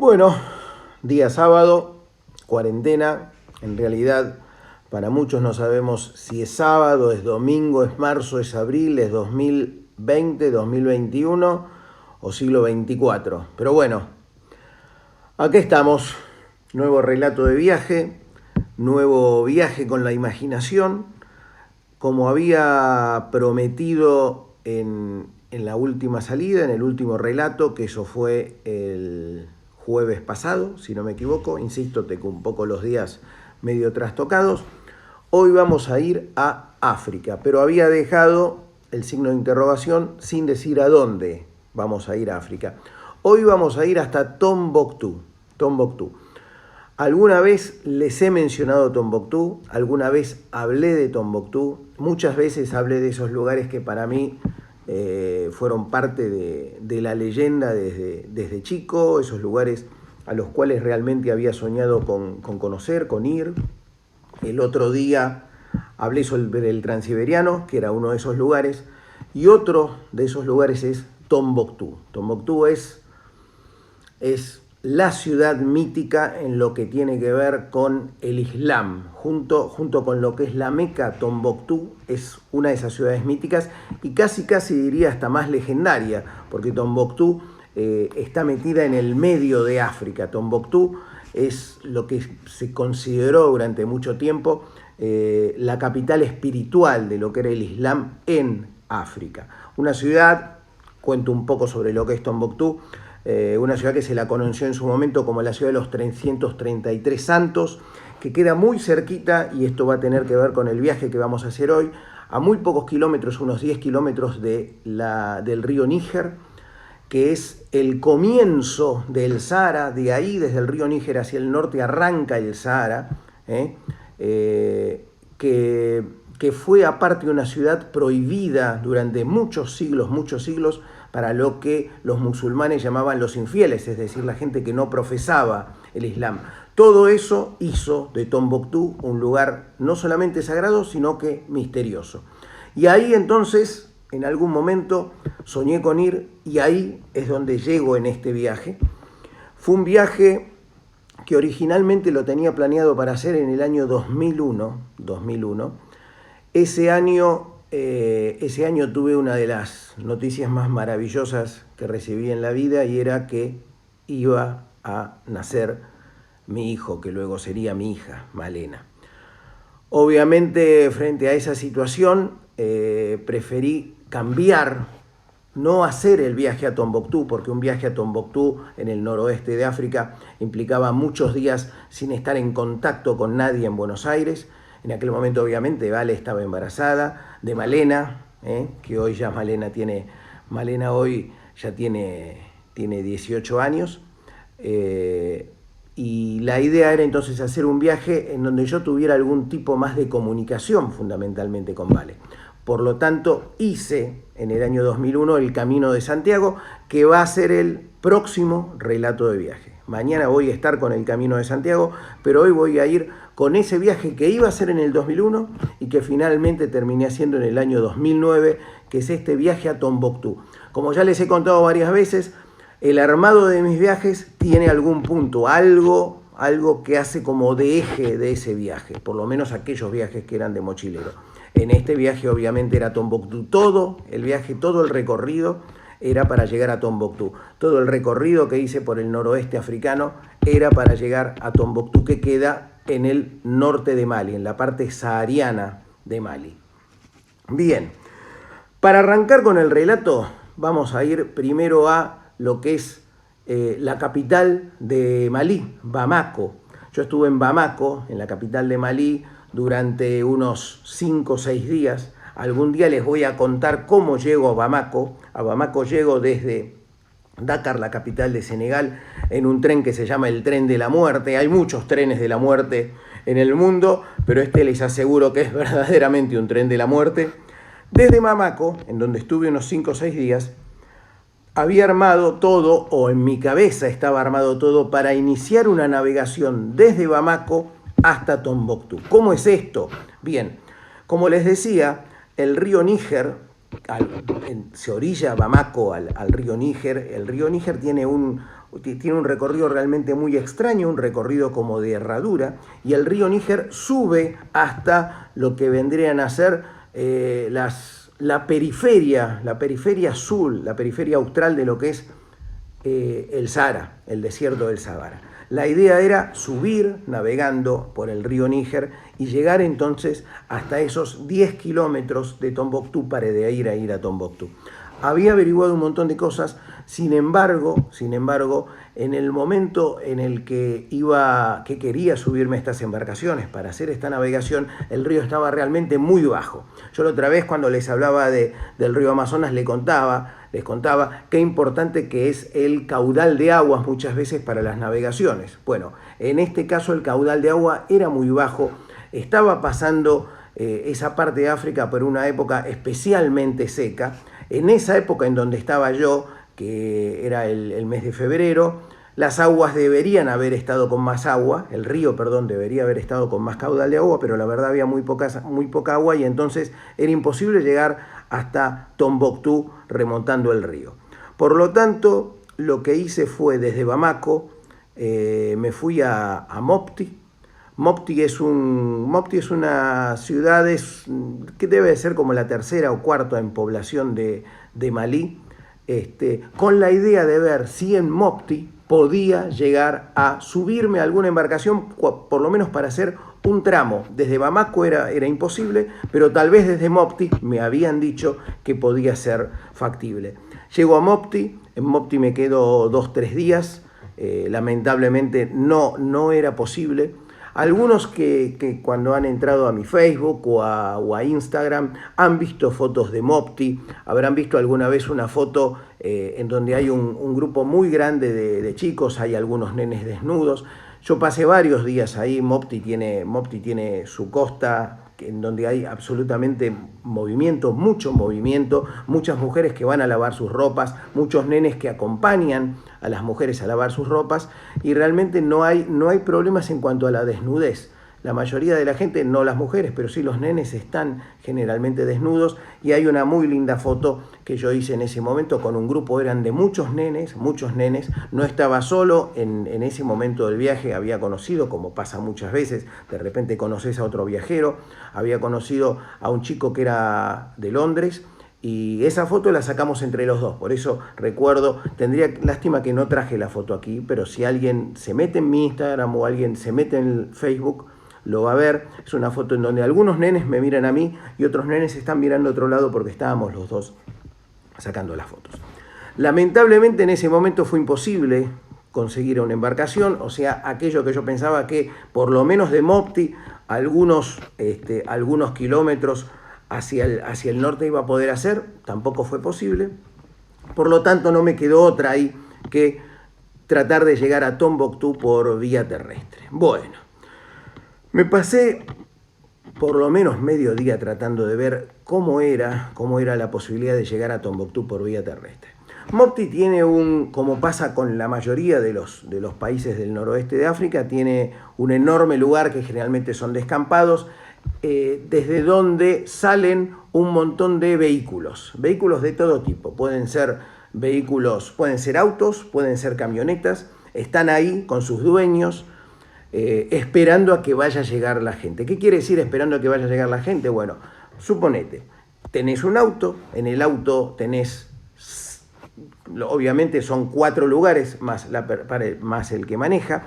Bueno, día sábado, cuarentena. En realidad, para muchos no sabemos si es sábado, es domingo, es marzo, es abril, es 2020, 2021 o siglo XXIV. Pero bueno, aquí estamos. Nuevo relato de viaje, nuevo viaje con la imaginación. Como había prometido en la última salida, en el último relato, que eso fue el jueves pasado, si no me equivoco, insisto, tengo un poco los días medio trastocados. Hoy vamos a ir a África, pero había dejado el signo de interrogación sin decir a dónde vamos a ir a África. Hoy vamos a ir hasta Tombuctú. Alguna vez les he mencionado Tombuctú, alguna vez hablé de Tombuctú, muchas veces hablé de esos lugares que para mí fueron parte de la leyenda desde chico, esos lugares a los cuales realmente había soñado con conocer, con ir. El otro día hablé sobre el Transiberiano, que era uno de esos lugares, y otro de esos lugares es Tombuctú. Tombuctú es la ciudad mítica en lo que tiene que ver con el Islam. Junto con lo que es la Meca, Tombuctú es una de esas ciudades míticas y casi diría hasta más legendaria, porque Tombuctú está metida en el medio de África. Tombuctú es lo que se consideró durante mucho tiempo la capital espiritual de lo que era el Islam en África. Una ciudad, cuento un poco sobre lo que es Tombuctú, una ciudad que se la conoció en su momento como la ciudad de los 333 santos, que queda muy cerquita, y esto va a tener que ver con el viaje que vamos a hacer hoy, a muy pocos kilómetros, unos 10 kilómetros del río Níger, que es el comienzo del Sahara. De ahí, desde el río Níger hacia el norte, arranca el Sahara, que fue aparte una ciudad prohibida durante muchos siglos, para lo que los musulmanes llamaban los infieles, es decir, la gente que no profesaba el Islam. Todo eso hizo de Tombuctú un lugar no solamente sagrado, sino que misterioso. Y ahí entonces, en algún momento, soñé con ir, y ahí es donde llego en este viaje. Fue un viaje que originalmente lo tenía planeado para hacer en el año 2001. Ese año tuve una de las noticias más maravillosas que recibí en la vida, y era que iba a nacer mi hijo, que luego sería mi hija, Malena. Obviamente, frente a esa situación, preferí cambiar, no hacer el viaje a Tombuctú, porque un viaje a Tombuctú en el noroeste de África implicaba muchos días sin estar en contacto con nadie en Buenos Aires. En aquel momento, obviamente, Vale estaba embarazada de Malena, que hoy ya Malena hoy ya tiene 18 años. Y la idea era entonces hacer un viaje en donde yo tuviera algún tipo más de comunicación, fundamentalmente con Vale. Por lo tanto, hice en el año 2001 el Camino de Santiago, que va a ser el próximo relato de viaje. Mañana voy a estar con el Camino de Santiago, pero hoy voy a ir con ese viaje que iba a ser en el 2001 y que finalmente terminé haciendo en el año 2009, que es este viaje a Tombuctú. Como ya les he contado varias veces, el armado de mis viajes tiene algún punto, algo que hace como de eje de ese viaje, por lo menos aquellos viajes que eran de mochilero. En este viaje obviamente era Tombuctú, todo el recorrido era para llegar a Tombuctú. Todo el recorrido que hice por el noroeste africano era para llegar a Tombuctú, que queda en el norte de Mali, en la parte sahariana de Mali. Bien, para arrancar con el relato, vamos a ir primero a lo que es la capital de Malí, Bamako. Yo estuve en Bamako, en la capital de Malí, durante unos 5 o 6 días. Algún día les voy a contar cómo llego a Bamako. A Bamako llego desde Dakar, la capital de Senegal, en un tren que se llama el Tren de la Muerte. Hay muchos trenes de la muerte en el mundo, pero este les aseguro que es verdaderamente un tren de la muerte. Desde Bamako, en donde estuve unos 5 o 6 días, había armado todo, o en mi cabeza estaba armado todo, para iniciar una navegación desde Bamako hasta Tombuctú. ¿Cómo es esto? Bien, como les decía, el río Níger, se orilla Bamako al río Níger. El río Níger tiene tiene un recorrido realmente muy extraño, un recorrido como de herradura, y el río Níger sube hasta lo que vendrían a ser la periferia sur, la periferia austral de lo que es el Sahara, el desierto del Sahara. La idea era subir navegando por el río Níger y llegar entonces hasta esos 10 kilómetros de Tombuctú para de ahí ir a Tombuctú. Había averiguado un montón de cosas, sin embargo, en el momento en el que quería subirme a estas embarcaciones para hacer esta navegación, el río estaba realmente muy bajo. Yo la otra vez cuando les hablaba del río Amazonas les contaba qué importante que es el caudal de aguas muchas veces para las navegaciones. Bueno, en este caso el caudal de agua era muy bajo, estaba pasando esa parte de África por una época especialmente seca. En esa época en donde estaba yo, que era el mes de febrero, las aguas deberían haber estado con más agua, el río, perdón, debería haber estado con más caudal de agua, pero la verdad había muy poca agua y entonces era imposible llegar hasta Tombuctú remontando el río. Por lo tanto, lo que hice fue desde Bamako, me fui a Mopti. Mopti es una ciudad que debe ser como la tercera o cuarta en población de Malí, con la idea de ver si en Mopti podía llegar a subirme a alguna embarcación, por lo menos para hacer un tramo. Desde Bamako era imposible, pero tal vez desde Mopti me habían dicho que podía ser factible. Llego a Mopti, en Mopti me quedo 2-3 días, lamentablemente no era posible. Algunos que cuando han entrado a mi Facebook o a Instagram han visto fotos de Mopti, habrán visto alguna vez una foto en donde hay un grupo muy grande de chicos, hay algunos nenes desnudos. Yo pasé varios días ahí. Mopti tiene su costa en donde hay absolutamente movimiento, mucho movimiento, muchas mujeres que van a lavar sus ropas, muchos nenes que acompañan a las mujeres a lavar sus ropas, y realmente no hay problemas en cuanto a la desnudez. La mayoría de la gente, no las mujeres, pero sí los nenes están generalmente desnudos, y hay una muy linda foto que yo hice en ese momento con un grupo, eran de muchos nenes, no estaba solo en ese momento del viaje, había conocido, como pasa muchas veces, de repente conoces a otro viajero, había conocido a un chico que era de Londres, y esa foto la sacamos entre los dos. Por eso recuerdo, lástima que no traje la foto aquí, pero si alguien se mete en mi Instagram o alguien se mete en Facebook, lo va a ver. Es una foto en donde algunos nenes me miran a mí y otros nenes están mirando a otro lado porque estábamos los dos sacando las fotos. Lamentablemente en ese momento fue imposible conseguir una embarcación, o sea, aquello que yo pensaba que por lo menos de Mopti algunos kilómetros hacia el norte iba a poder hacer, tampoco fue posible. Por lo tanto no me quedó otra ahí que tratar de llegar a Tombuctú por vía terrestre. Bueno, me pasé por lo menos medio día tratando de ver cómo era la posibilidad de llegar a Tombuctú por vía terrestre. Mopti tiene como pasa con la mayoría de los países del noroeste de África, tiene un enorme lugar que generalmente son descampados, desde donde salen un montón de vehículos de todo tipo. Pueden ser autos, pueden ser camionetas, están ahí con sus dueños, esperando a que vaya a llegar la gente. ¿Qué quiere decir esperando a que vaya a llegar la gente? Bueno, suponete, tenés un auto, en el auto tenés, obviamente son 4 lugares más el que maneja.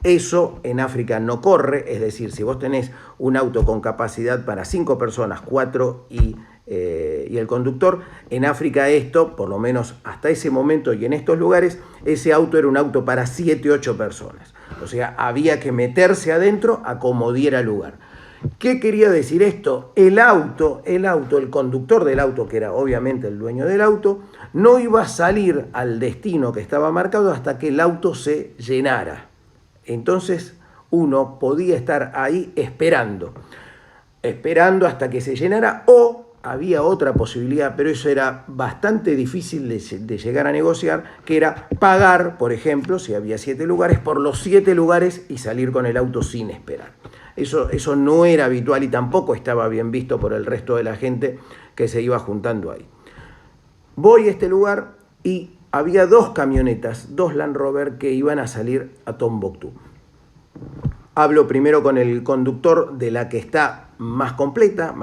Eso en África no corre, es decir, si vos tenés un auto con capacidad para 5 personas, 4 y el conductor, en África esto, por lo menos hasta ese momento y en estos lugares, ese auto era un auto para 7, 8 personas. O sea, había que meterse adentro a como diera lugar. ¿Qué quería decir esto? El conductor del auto, que era obviamente el dueño del auto, no iba a salir al destino que estaba marcado hasta que el auto se llenara. Entonces uno podía estar ahí esperando hasta que se llenara, o había otra posibilidad, pero eso era bastante difícil de llegar a negociar, que era pagar, por ejemplo, si había 7 lugares, por los 7 lugares y salir con el auto sin esperar. Eso no era habitual y tampoco estaba bien visto por el resto de la gente que se iba juntando ahí. Voy a este lugar y había 2 camionetas, 2 Land Rover que iban a salir a Tombuctú. Hablo primero con el conductor de la que está más completa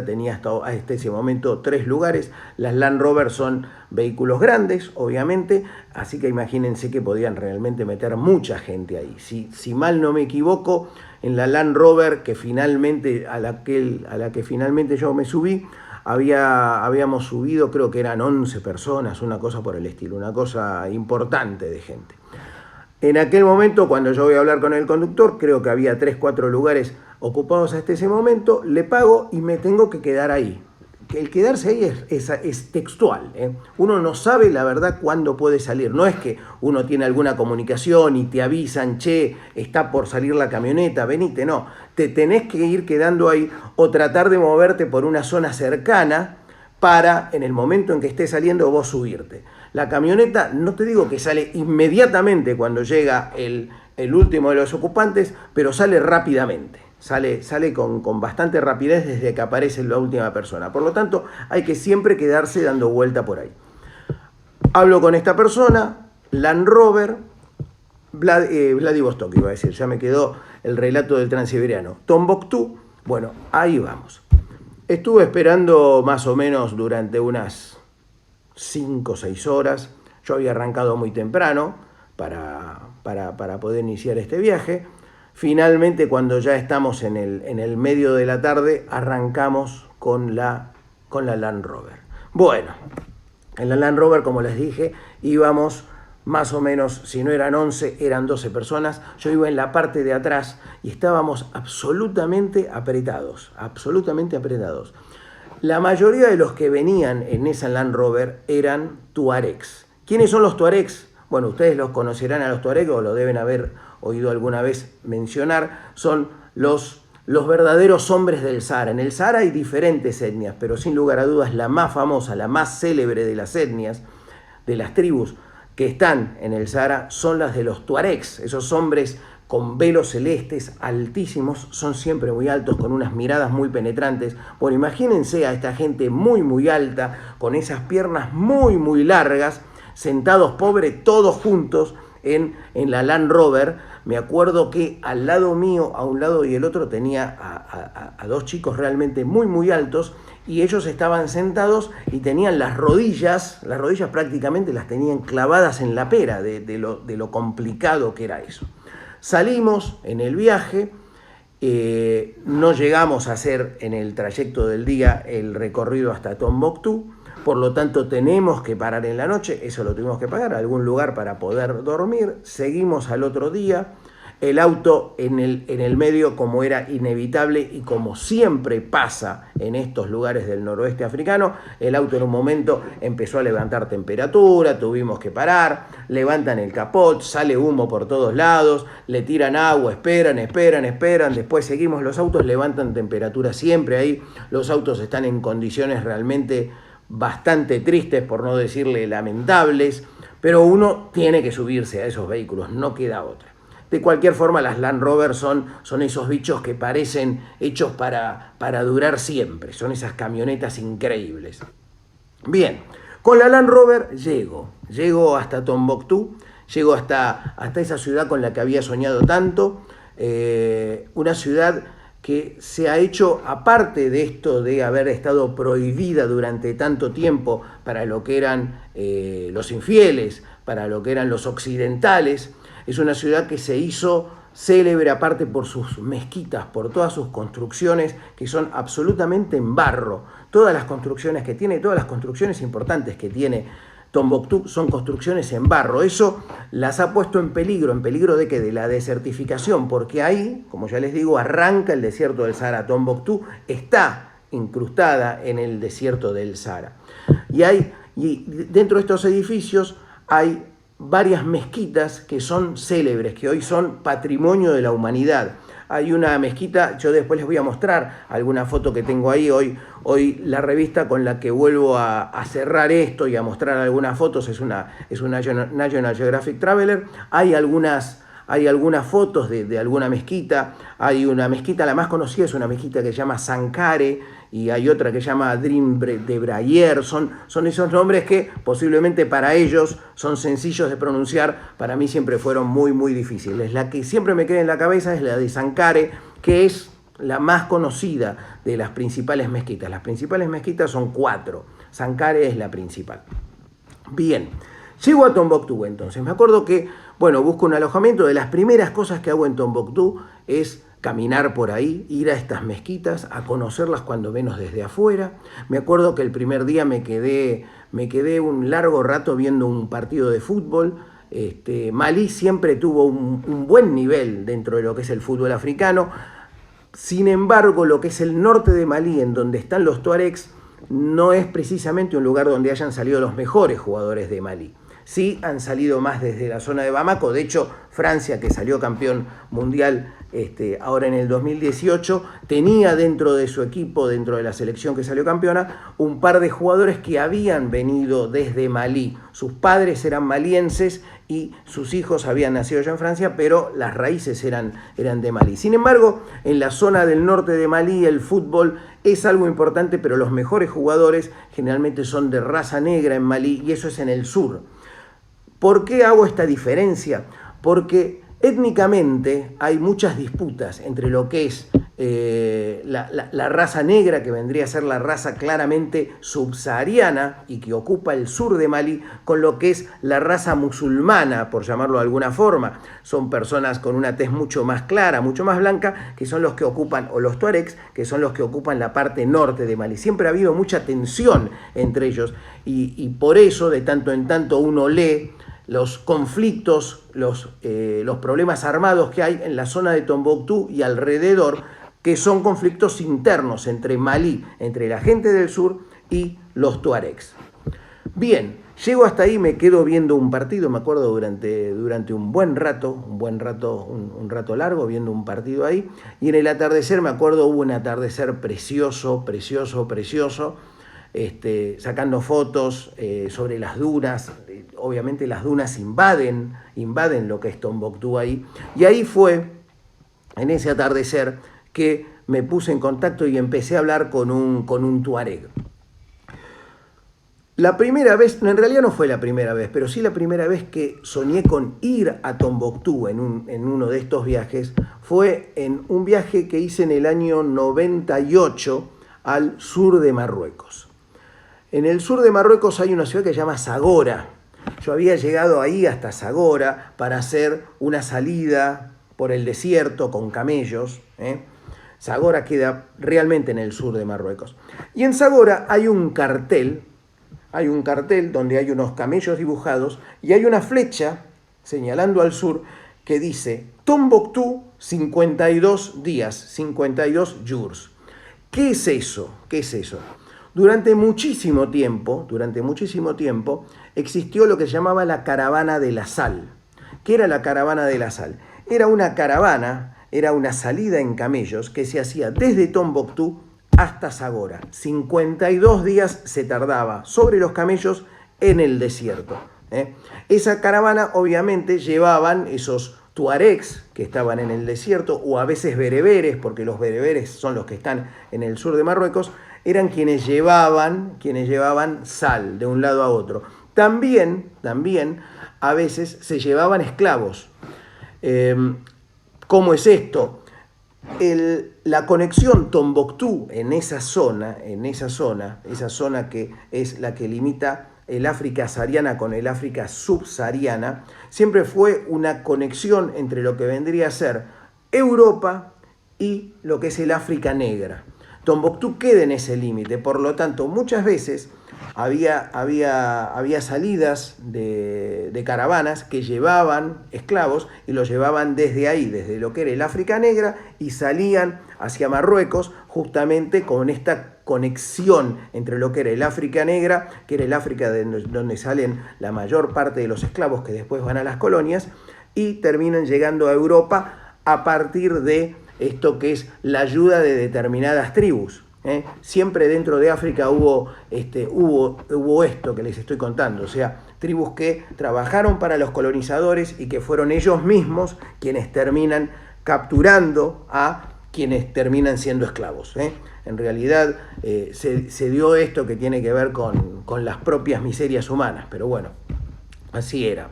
tenía hasta ese momento 3 lugares. Las Land Rover son vehículos grandes, obviamente, así que imagínense que podían realmente meter mucha gente ahí. Si mal no me equivoco, en la Land Rover que finalmente, a la que finalmente yo me subí, habíamos subido, creo que eran 11 personas, una cosa por el estilo, una cosa importante de gente. En aquel momento, cuando yo voy a hablar con el conductor, creo que había 3, 4 lugares ocupados hasta ese momento, le pago y me tengo que quedar ahí. El quedarse ahí es textual, ¿eh? Uno no sabe la verdad cuándo puede salir. No es que uno tiene alguna comunicación y te avisan, che, está por salir la camioneta, venite, no. Te tenés que ir quedando ahí o tratar de moverte por una zona cercana para, en el momento en que esté saliendo, vos subirte. La camioneta, no te digo que sale inmediatamente cuando llega el último de los ocupantes, pero sale rápidamente. Sale con bastante rapidez desde que aparece la última persona. Por lo tanto, hay que siempre quedarse dando vuelta por ahí. Hablo con esta persona, Land Rover, Vladivostok, iba a decir, ya me quedó el relato del Transiberiano. Tombuctú, bueno, ahí vamos. Estuve esperando más o menos durante unas 5 o 6 horas. Yo había arrancado muy temprano para poder iniciar este viaje. Finalmente, cuando ya estamos en el medio de la tarde, arrancamos con la Land Rover. Bueno, en la Land Rover, como les dije, íbamos más o menos, si no eran 11, eran 12 personas. Yo iba en la parte de atrás y estábamos absolutamente apretados. La mayoría de los que venían en esa Land Rover eran tuaregs. ¿Quiénes son los tuaregs? Bueno, ustedes los conocerán a los tuaregs o lo deben haber oído alguna vez mencionar. Son los verdaderos hombres del Sahara. En el Sahara hay diferentes etnias, pero sin lugar a dudas la más famosa, la más célebre de las etnias, de las tribus que están en el Sahara, son las de los tuaregs. Esos hombres con velos celestes altísimos, son siempre muy altos, con unas miradas muy penetrantes. Bueno, imagínense a esta gente muy, muy alta, con esas piernas muy, muy largas, sentados, pobre, todos juntos en la Land Rover. Me acuerdo que al lado mío, a un lado y el otro, tenía a 2 chicos realmente muy, muy altos, y ellos estaban sentados y tenían las rodillas prácticamente las tenían clavadas en la pera de lo complicado que era eso. Salimos en el viaje, no llegamos a hacer en el trayecto del día el recorrido hasta Tombuctú, por lo tanto tenemos que parar en la noche, eso lo tuvimos que pagar, algún lugar para poder dormir. Seguimos al otro día, el auto en el medio, como era inevitable y como siempre pasa en estos lugares del noroeste africano, el auto en un momento empezó a levantar temperatura, tuvimos que parar, levantan el capot, sale humo por todos lados, le tiran agua, esperan, después seguimos, los autos levantan temperatura siempre ahí, los autos están en condiciones realmente bastante tristes, por no decirle lamentables, pero uno tiene que subirse a esos vehículos, no queda otra. De cualquier forma, las Land Rover son esos bichos que parecen hechos para durar siempre, son esas camionetas increíbles. Bien, con la Land Rover llego hasta Tombuctú, llego hasta esa ciudad con la que había soñado tanto, una ciudad que se ha hecho, aparte de esto de haber estado prohibida durante tanto tiempo para lo que eran los infieles, para lo que eran los occidentales, es una ciudad que se hizo célebre aparte por sus mezquitas, por todas sus construcciones que son absolutamente en barro. Todas las construcciones que tiene, todas las construcciones importantes que tiene Tombuctú son construcciones en barro. Eso las ha puesto en peligro de ¿qué? De la desertificación, porque ahí, como ya les digo, arranca el desierto del Sahara. Tombuctú está incrustada en el desierto del Sahara. Y dentro de estos edificios hay varias mezquitas que son célebres, que hoy son patrimonio de la humanidad. Hay una mezquita, yo después les voy a mostrar alguna foto que tengo ahí, hoy la revista con la que vuelvo a cerrar esto y a mostrar algunas fotos es una National Geographic Traveler. Hay algunas fotos de alguna mezquita. Hay una mezquita, la más conocida es una mezquita que se llama Sankare, y hay otra que se llama Dream de Brayer, son esos nombres que posiblemente para ellos son sencillos de pronunciar, para mí siempre fueron muy, muy difíciles. La que siempre me queda en la cabeza es la de Sankare, que es la más conocida de las principales mezquitas. Las principales mezquitas son 4, Sankare es la principal. Bien, llego a Tombuctú entonces, me acuerdo que, bueno, busco un alojamiento, de las primeras cosas que hago en Tombuctú es caminar por ahí, ir a estas mezquitas, a conocerlas cuando menos desde afuera. Me acuerdo que el primer día me quedé un largo rato viendo un partido de fútbol. Malí siempre tuvo un buen nivel dentro de lo que es el fútbol africano. Sin embargo, lo que es el norte de Malí, en donde están los tuaregs, no es precisamente un lugar donde hayan salido los mejores jugadores de Malí. Sí han salido más desde la zona de Bamako. De hecho, Francia, que salió campeón mundial ahora en el 2018, tenía dentro de su equipo, dentro de la selección que salió campeona, un par de jugadores que habían venido desde Malí. Sus padres eran malienses y sus hijos habían nacido ya en Francia, pero las raíces eran de Malí. Sin embargo, en la zona del norte de Malí el fútbol es algo importante, pero los mejores jugadores generalmente son de raza negra en Malí, y eso es en el sur. ¿Por qué hago esta diferencia? Porque étnicamente hay muchas disputas entre lo que es la raza negra, que vendría a ser la raza claramente subsahariana y que ocupa el sur de Malí, con lo que es la raza musulmana, por llamarlo de alguna forma. Son personas con una tez mucho más clara, mucho más blanca, que son los que ocupan, o los tuaregs, que son los que ocupan la parte norte de Malí. Siempre ha habido mucha tensión entre ellos y por eso de tanto en tanto uno lee los conflictos, los problemas armados que hay en la zona de Tombuctú y alrededor, que son conflictos internos entre Malí, entre la gente del sur y los tuaregs. Bien, llego hasta ahí, me quedo viendo un partido, me acuerdo durante un buen rato, un rato largo, viendo un partido ahí, y en el atardecer, me acuerdo, hubo un atardecer precioso, sacando fotos sobre las dunas. Obviamente las dunas invaden lo que es Tombuctú ahí, y ahí fue, en ese atardecer, que me puse en contacto y empecé a hablar con un tuareg. La primera vez, en realidad no fue la primera vez, pero sí la primera vez que soñé con ir a Tombuctú en uno de estos viajes, fue en un viaje que hice en el año 98 al sur de Marruecos. En el sur de Marruecos hay una ciudad que se llama Zagora. Yo había llegado ahí hasta Zagora para hacer una salida por el desierto con camellos. Zagora queda realmente en el sur de Marruecos. Y en Zagora hay un cartel donde hay unos camellos dibujados y hay una flecha señalando al sur que dice Tombuctú 52 días, 52 jours. ¿Qué es eso? Durante muchísimo tiempo existió lo que se llamaba la caravana de la sal. ¿Qué era la caravana de la sal? Era una caravana, era una salida en camellos que se hacía desde Tombuctú hasta Zagora. 52 días se tardaba sobre los camellos en el desierto. Esa caravana obviamente llevaban esos tuaregs que estaban en el desierto, o a veces bereberes, porque los bereberes son los que están en el sur de Marruecos, eran quienes llevaban sal de un lado a otro. También a veces se llevaban esclavos. ¿Cómo es esto? La conexión Tombuctú en esa zona que es la que limita el África sahariana con el África subsahariana, siempre fue una conexión entre lo que vendría a ser Europa y lo que es el África negra. Tombuctú queda en ese límite, por lo tanto, muchas veces había salidas de caravanas que llevaban esclavos y los llevaban desde ahí, desde lo que era el África negra, y salían hacia Marruecos justamente con esta conexión entre lo que era el África negra, que era el África donde salen la mayor parte de los esclavos que después van a las colonias, y terminan llegando a Europa a partir de esto que es la ayuda de determinadas tribus. Siempre dentro de África hubo esto que les estoy contando, o sea, tribus que trabajaron para los colonizadores y que fueron ellos mismos quienes terminan capturando a quienes terminan siendo esclavos. En realidad se dio esto que tiene que ver con las propias miserias humanas, pero bueno, así era.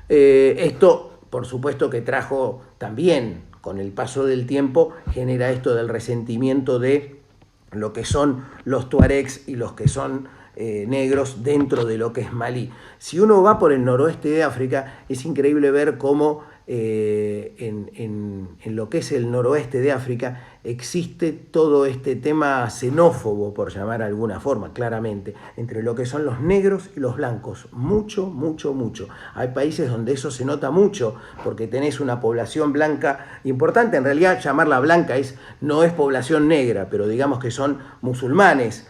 Esto, por supuesto, que trajo también, con el paso del tiempo, genera esto del resentimiento de lo que son los tuaregs y los que son negros dentro de lo que es Malí. Si uno va por el noroeste de África, es increíble ver cómo en lo que es el noroeste de África existe todo este tema xenófobo, por llamar de alguna forma, claramente, entre lo que son los negros y los blancos. Mucho, mucho, mucho. Hay países donde eso se nota mucho, porque tenés una población blanca importante. En realidad, llamarla blanca no es población negra, pero digamos que son musulmanes,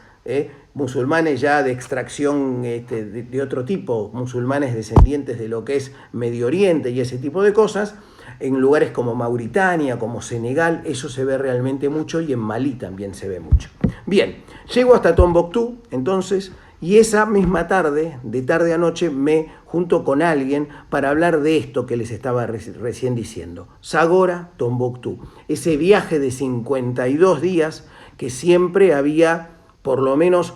musulmanes ya de extracción de otro tipo, musulmanes descendientes de lo que es Medio Oriente y ese tipo de cosas. En lugares como Mauritania, como Senegal, eso se ve realmente mucho, y en Malí también se ve mucho. Bien, llego hasta Tombuctú, entonces, y esa misma tarde, de tarde a noche, me junto con alguien para hablar de esto que les estaba recién diciendo. Zagora, Tombuctú, ese viaje de 52 días que siempre había, por lo menos,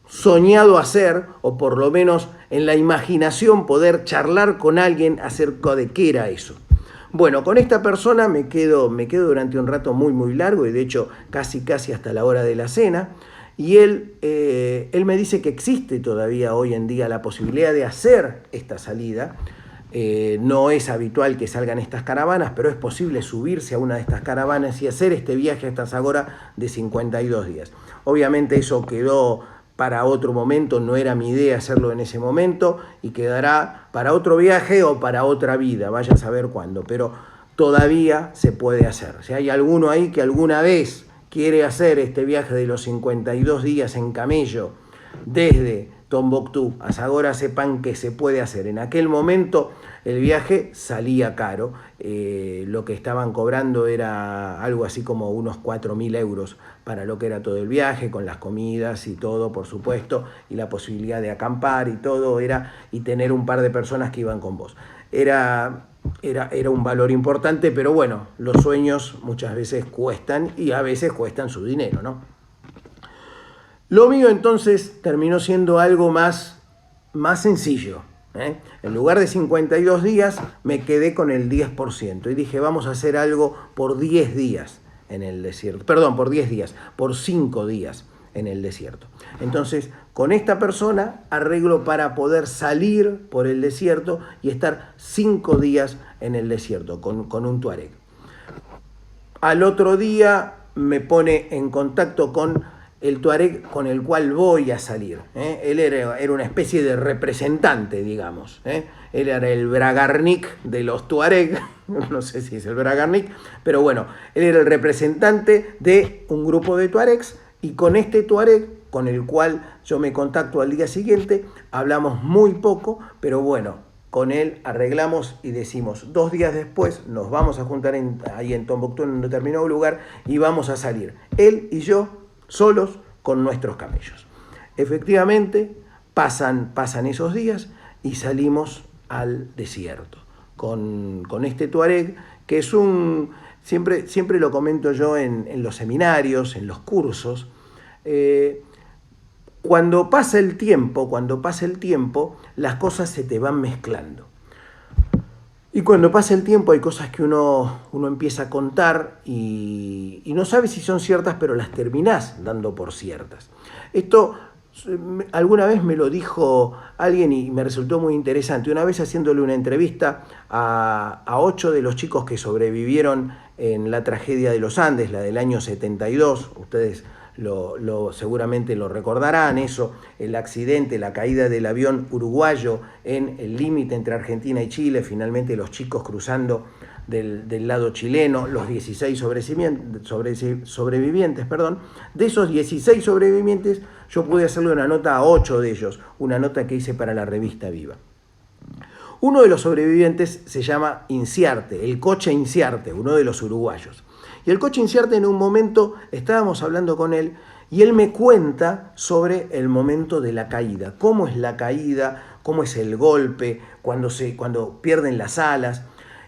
soñado hacer, o por lo menos en la imaginación poder charlar con alguien acerca de qué era eso. Bueno, con esta persona me quedo durante un rato muy, muy largo, y de hecho casi hasta la hora de la cena, y él me dice que existe todavía hoy en día la posibilidad de hacer esta salida. No es habitual que salgan estas caravanas, pero es posible subirse a una de estas caravanas y hacer este viaje hasta Zagora de 52 días. Obviamente eso quedó para otro momento, no era mi idea hacerlo en ese momento, y quedará para otro viaje o para otra vida, vaya a saber cuándo, pero todavía se puede hacer. Si hay alguno ahí que alguna vez quiere hacer este viaje de los 52 días en camello desde Tombuctú a Zagora, sepan que se puede hacer. En aquel momento el viaje salía caro, lo que estaban cobrando era algo así como unos 4.000 euros para lo que era todo el viaje, con las comidas y todo, por supuesto, y la posibilidad de acampar y todo, y tener un par de personas que iban con vos. Era un valor importante, pero bueno, los sueños muchas veces cuestan, y a veces cuestan su dinero, ¿no? Lo mío entonces terminó siendo algo más sencillo. En lugar de 52 días me quedé con el 10% y dije, vamos a hacer algo por 10 días en el desierto. Perdón, por 10 días, por 5 días en el desierto. Entonces, con esta persona arreglo para poder salir por el desierto y estar 5 días en el desierto con un tuareg. Al otro día me pone en contacto con el tuareg con el cual voy a salir. Él era una especie de representante, digamos. Él era el Bragarnik de los tuareg, no sé si es el Bragarnik, pero bueno, él era el representante de un grupo de tuaregs, y con este tuareg, con el cual yo me contacto al día siguiente, hablamos muy poco, pero bueno, con él arreglamos y decimos, 2 días después nos vamos a juntar ahí en Tombuctú, en un determinado lugar, y vamos a salir, él y yo, solos con nuestros camellos. Efectivamente, pasan esos días y salimos al desierto con este tuareg, que es siempre lo comento yo en los seminarios, en los cursos. Cuando pasa el tiempo, las cosas se te van mezclando. Y cuando pasa el tiempo hay cosas que uno empieza a contar y no sabe si son ciertas, pero las terminás dando por ciertas. Esto alguna vez me lo dijo alguien y me resultó muy interesante. Una vez haciéndole una entrevista a 8 de los chicos que sobrevivieron en la tragedia de los Andes, la del año 72, ustedes seguramente lo recordarán, eso, el accidente, la caída del avión uruguayo en el límite entre Argentina y Chile, finalmente los chicos cruzando del lado chileno, los 16 sobrevivientes, de esos 16 sobrevivientes yo pude hacerle una nota a 8 de ellos, una nota que hice para la revista Viva. Uno de los sobrevivientes se llama Inciarte, el Coche Inciarte, uno de los uruguayos. Y el Coche Inciarte, en un momento estábamos hablando con él y él me cuenta sobre el momento de la caída, cómo es la caída, cómo es el golpe, cuando pierden las alas.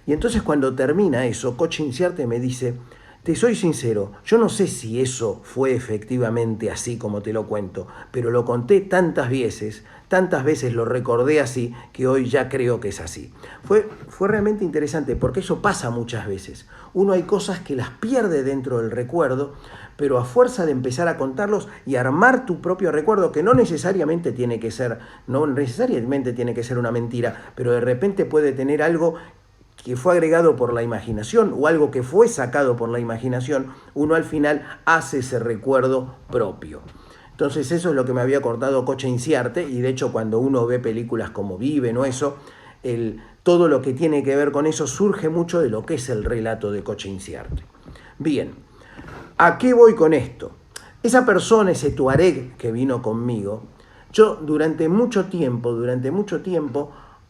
Y entonces cuando termina eso, Coche Inciarte me dice, Te soy sincero, yo no sé si eso fue efectivamente así como te lo cuento, pero lo conté tantas veces lo recordé así, que hoy ya creo que es así. Fue realmente interesante porque eso pasa muchas veces. Uno hay cosas que las pierde dentro del recuerdo, pero a fuerza de empezar a contarlos y armar tu propio recuerdo, que no necesariamente tiene que ser una mentira, pero de repente puede tener algo que fue agregado por la imaginación o algo que fue sacado por la imaginación, uno al final hace ese recuerdo propio. Entonces eso es lo que me había cortado Coche Inciarte, y de hecho cuando uno ve películas como Viven o eso, todo lo que tiene que ver con eso surge mucho de lo que es el relato de Coche Inciarte. Bien, ¿a qué voy con esto? Esa persona, ese tuareg que vino conmigo, yo durante mucho tiempo,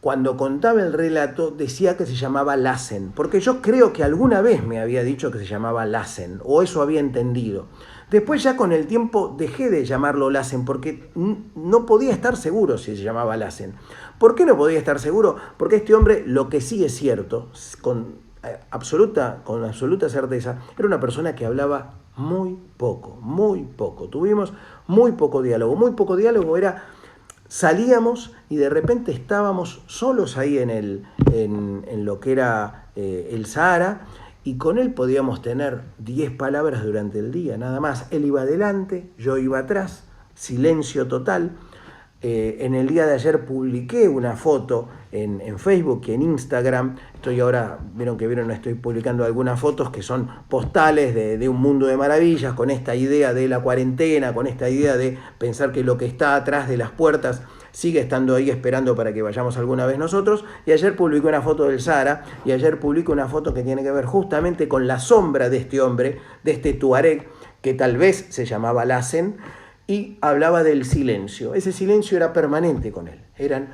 cuando contaba el relato, decía que se llamaba Lassen, porque yo creo que alguna vez me había dicho que se llamaba Lassen, o eso había entendido. Después ya con el tiempo dejé de llamarlo Lassen, porque no podía estar seguro si se llamaba Lassen. ¿Por qué no podía estar seguro? Porque este hombre, lo que sí es cierto, con absoluta certeza, era una persona que hablaba muy poco. Tuvimos muy poco diálogo era... Salíamos y de repente estábamos solos ahí en lo que era el Sahara, y con él podíamos tener 10 palabras durante el día, nada más. Él iba adelante, yo iba atrás, silencio total. En el día de ayer publiqué una foto en Facebook y en Instagram. Estoy publicando algunas fotos que son postales de un mundo de maravillas, con esta idea de la cuarentena, con esta idea de pensar que lo que está atrás de las puertas sigue estando ahí esperando para que vayamos alguna vez nosotros. Y ayer publiqué una foto del Sahara, y ayer publiqué una foto que tiene que ver justamente con la sombra de este hombre, de este tuareg, que tal vez se llamaba Lassen, y hablaba del silencio. Ese silencio era permanente con él. Eran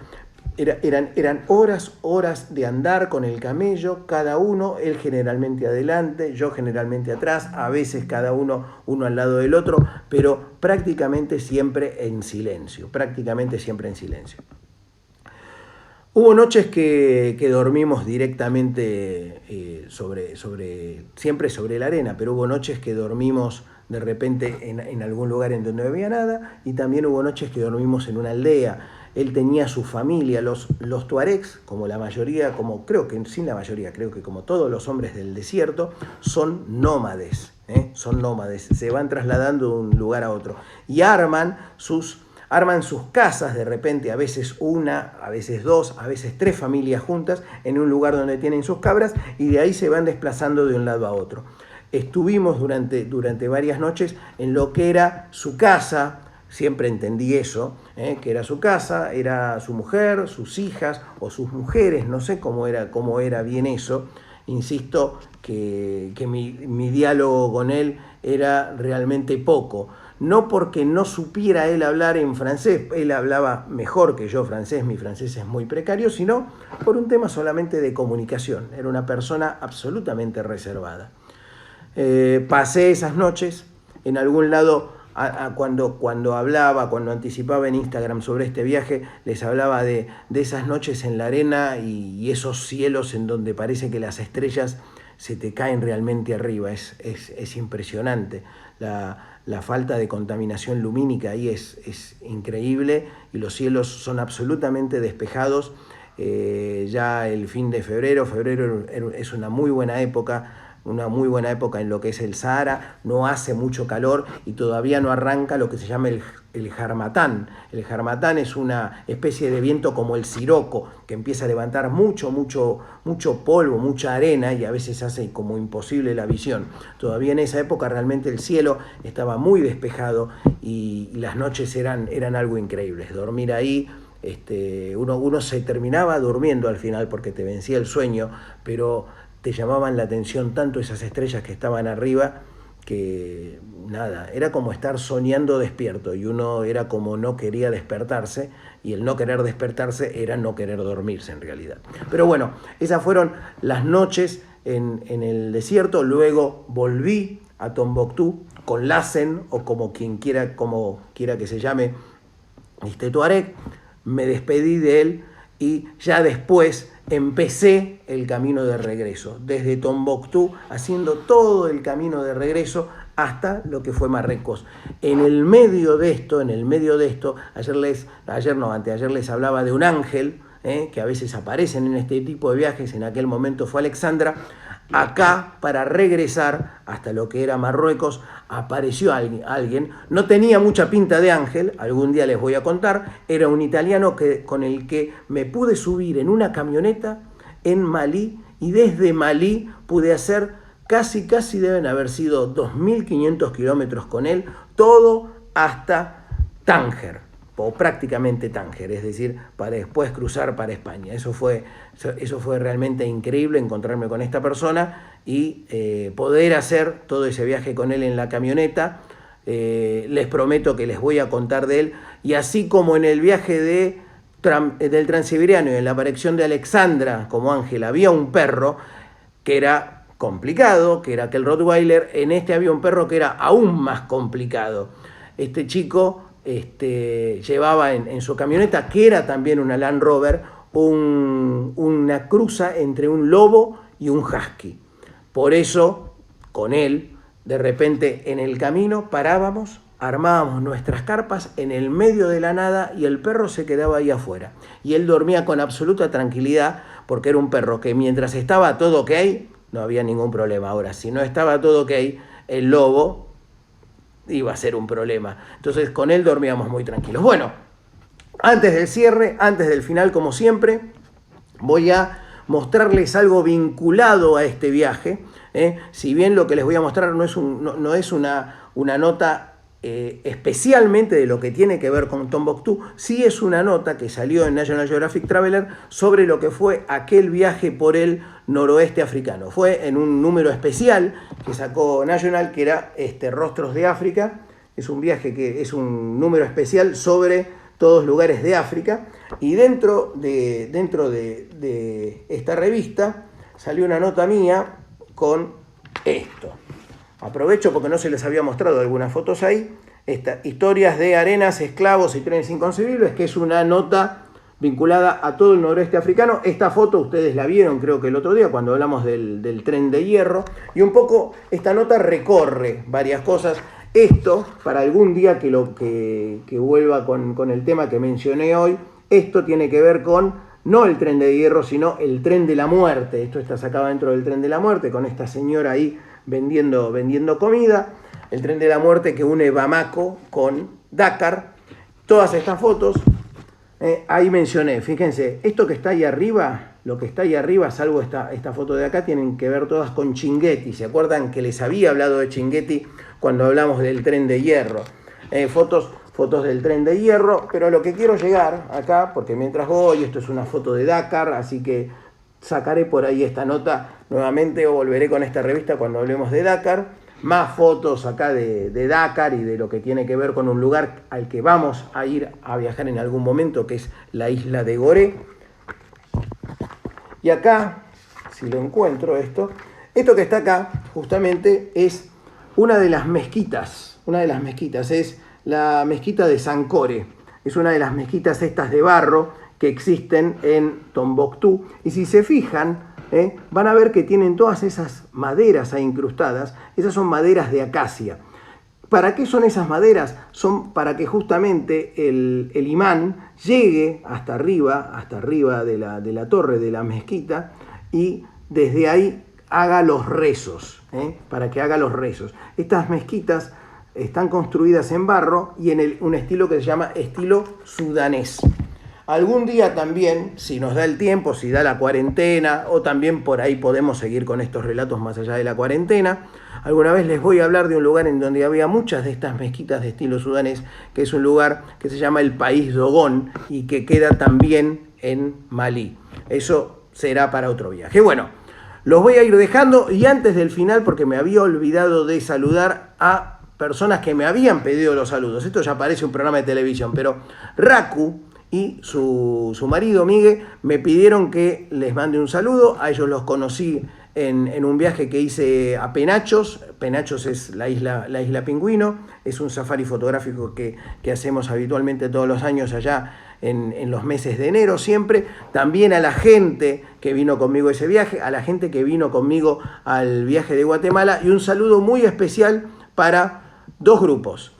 horas de andar con el camello, cada uno, él generalmente adelante, yo generalmente atrás, a veces cada uno al lado del otro, pero prácticamente siempre en silencio. Hubo noches que dormimos directamente siempre sobre la arena, pero hubo noches que dormimos de repente en algún lugar en donde no había nada, y también hubo noches que dormimos en una aldea. Él tenía su familia, los tuaregs, como la mayoría, creo que como todos los hombres del desierto, son nómades, se van trasladando de un lugar a otro, y arman sus casas de repente, a veces una, a veces dos, a veces tres familias juntas, en un lugar donde tienen sus cabras, y de ahí se van desplazando de un lado a otro. Estuvimos durante varias noches en lo que era su casa. Siempre entendí eso, que era su casa, era su mujer, sus hijas o sus mujeres, no sé cómo era bien eso. Insisto que mi diálogo con él era realmente poco. No porque no supiera él hablar en francés, él hablaba mejor que yo francés, mi francés es muy precario, sino por un tema solamente de comunicación. Era una persona absolutamente reservada. Pasé esas noches en algún lado. Cuando anticipaba en Instagram sobre este viaje, les hablaba de esas noches en la arena y esos cielos en donde parece que las estrellas se te caen realmente arriba. Es impresionante. La falta de contaminación lumínica ahí es increíble, y los cielos son absolutamente despejados. Ya el fin de febrero es una muy buena época en lo que es el Sahara. No hace mucho calor y todavía no arranca lo que se llama el Harmatán. El Harmatán es una especie de viento como el siroco, que empieza a levantar mucho polvo, mucha arena, y a veces hace como imposible la visión. Todavía en esa época realmente el cielo estaba muy despejado y las noches eran algo increíbles. Dormir ahí, uno se terminaba durmiendo al final porque te vencía el sueño, pero te llamaban la atención tanto esas estrellas que estaban arriba, que nada, era como estar soñando despierto, y uno era como no quería despertarse, y el no querer despertarse era no querer dormirse en realidad. Pero bueno, esas fueron las noches en el desierto. Luego volví a Tombuctú con Lassen, o como quiera que se llame tuareg. Me despedí de él, y ya después empecé el camino de regreso, desde Tombuctú, haciendo todo el camino de regreso hasta lo que fue Marruecos. En el medio de esto, anteayer les hablaba de un ángel, que a veces aparecen en este tipo de viajes. En aquel momento fue Alexandra. Acá, para regresar hasta lo que era Marruecos, apareció alguien, no tenía mucha pinta de ángel, algún día les voy a contar, era un italiano con el que me pude subir en una camioneta en Malí, y desde Malí pude hacer casi deben haber sido 2.500 kilómetros con él, todo hasta Tánger, o prácticamente Tánger, es decir, para después cruzar para España. Eso fue realmente increíble, encontrarme con esta persona y poder hacer todo ese viaje con él en la camioneta. Les prometo que les voy a contar de él, y así como en el viaje del Transiberiano y en la aparición de Alexandra como ángel había un perro que era complicado, que era aquel Rottweiler, en este había un perro que era aún más complicado. Este chico llevaba en su camioneta, que era también una Land Rover, una cruza entre un lobo y un husky. Por eso, con él, de repente en el camino parábamos, armábamos nuestras carpas en el medio de la nada y el perro se quedaba ahí afuera. Y él dormía con absoluta tranquilidad, porque era un perro que mientras estaba todo ok, no había ningún problema. Ahora, si no estaba todo ok, el lobo iba a ser un problema. Entonces con él dormíamos muy tranquilos. Bueno, antes del cierre, antes del final, como siempre, voy a mostrarles algo vinculado a este viaje. Si bien lo que les voy a mostrar no es una nota especialmente de lo que tiene que ver con Tombuctú, sí es una nota que salió en National Geographic Traveler sobre lo que fue aquel viaje por el noroeste africano. Fue en un número especial que sacó National, que era Rostros de África. Es un viaje que es un número especial sobre todos lugares de África, y dentro de esta revista salió una nota mía con esto. Aprovecho porque no se les había mostrado algunas fotos ahí. Historias de arenas, esclavos y trenes inconcebibles, que es una nota vinculada a todo el noroeste africano. Esta foto ustedes la vieron, creo que el otro día, cuando hablamos del tren de hierro. Y un poco esta nota recorre varias cosas. Esto, para algún día que vuelva con el tema que mencioné hoy, esto tiene que ver con, no el tren de hierro, sino el tren de la muerte. Esto está sacado dentro del tren de la muerte, con esta señora ahí vendiendo comida. El tren de la muerte que une Bamako con Dakar. Todas estas fotos, ahí mencioné, fíjense, esto que está ahí arriba, lo que está ahí arriba, salvo esta foto de acá, tienen que ver todas con Chinguetti. ¿Se acuerdan que les había hablado de Chinguetti cuando hablamos del tren de hierro? Fotos del tren de hierro, pero a lo que quiero llegar acá, porque mientras voy, esto es una foto de Dakar, así que sacaré por ahí esta nota nuevamente, o volveré con esta revista cuando hablemos de Dakar. Más fotos acá de Dakar y de lo que tiene que ver con un lugar al que vamos a ir a viajar en algún momento, que es la isla de Gorée. Y acá, si lo encuentro esto que está acá justamente es una de las mezquitas. Una de las mezquitas es la mezquita de Sankore. Es una de las mezquitas estas de barro que existen en Tombuctú. Y si se fijan, van a ver que tienen todas esas maderas ahí incrustadas. Esas son maderas de acacia. ¿Para qué son esas maderas? Son para que justamente el imán llegue hasta arriba de la torre de la mezquita, y desde ahí haga los rezos, para que haga los rezos. Estas mezquitas están construidas en barro y en un estilo que se llama estilo sudanés. Algún día también, si nos da el tiempo, si da la cuarentena, o también por ahí podemos seguir con estos relatos más allá de la cuarentena, alguna vez les voy a hablar de un lugar en donde había muchas de estas mezquitas de estilo sudanés, que es un lugar que se llama el País Dogon y que queda también en Malí. Eso será para otro viaje. Bueno, los voy a ir dejando, y antes del final, porque me había olvidado de saludar a personas que me habían pedido los saludos. Esto ya parece un programa de televisión, pero Raku y su marido Miguel me pidieron que les mande un saludo. A ellos los conocí en un viaje que hice a Penachos. Penachos es la isla Pingüino, es un safari fotográfico que hacemos habitualmente todos los años allá en los meses de enero siempre, también a la gente que vino conmigo a ese viaje, a la gente que vino conmigo al viaje de Guatemala, y un saludo muy especial para dos grupos.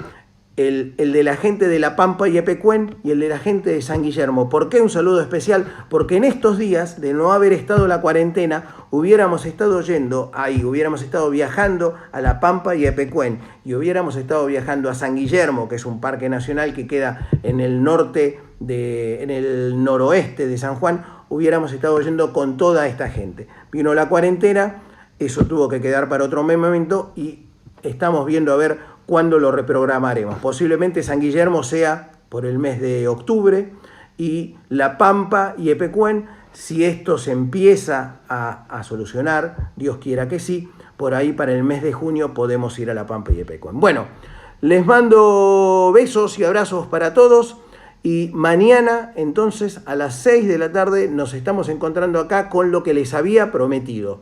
El de la gente de La Pampa y Epecuén y el de la gente de San Guillermo. ¿Por qué un saludo especial? Porque en estos días de no haber estado la cuarentena, hubiéramos estado yendo ahí, hubiéramos estado viajando a La Pampa y Epecuén y hubiéramos estado viajando a San Guillermo, que es un parque nacional que queda en el norte, en el noroeste de San Juan, hubiéramos estado yendo con toda esta gente. Vino la cuarentena, eso tuvo que quedar para otro momento y estamos viendo a ver cuándo lo reprogramaremos. Posiblemente San Guillermo sea por el mes de octubre y La Pampa y Epecuén, si esto se empieza a solucionar, Dios quiera que sí, por ahí para el mes de junio podemos ir a La Pampa y Epecuén. Bueno, les mando besos y abrazos para todos y mañana entonces a las 6 de la tarde nos estamos encontrando acá con lo que les había prometido.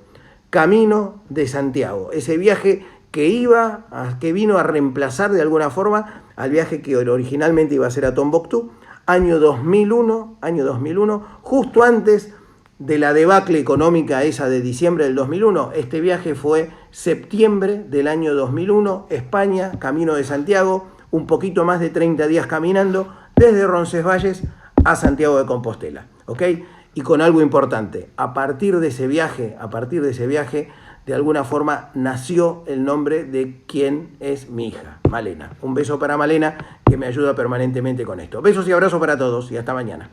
Camino de Santiago, ese viaje que vino a reemplazar de alguna forma al viaje que originalmente iba a ser a Tombuctú, año 2001, justo antes de la debacle económica esa de diciembre del 2001. Este viaje fue septiembre del año 2001, España, Camino de Santiago, un poquito más de 30 días caminando desde Roncesvalles a Santiago de Compostela, ¿ok? Y con algo importante, a partir de ese viaje, de alguna forma nació el nombre de quien es mi hija, Malena. Un beso para Malena, que me ayuda permanentemente con esto. Besos y abrazos para todos y hasta mañana.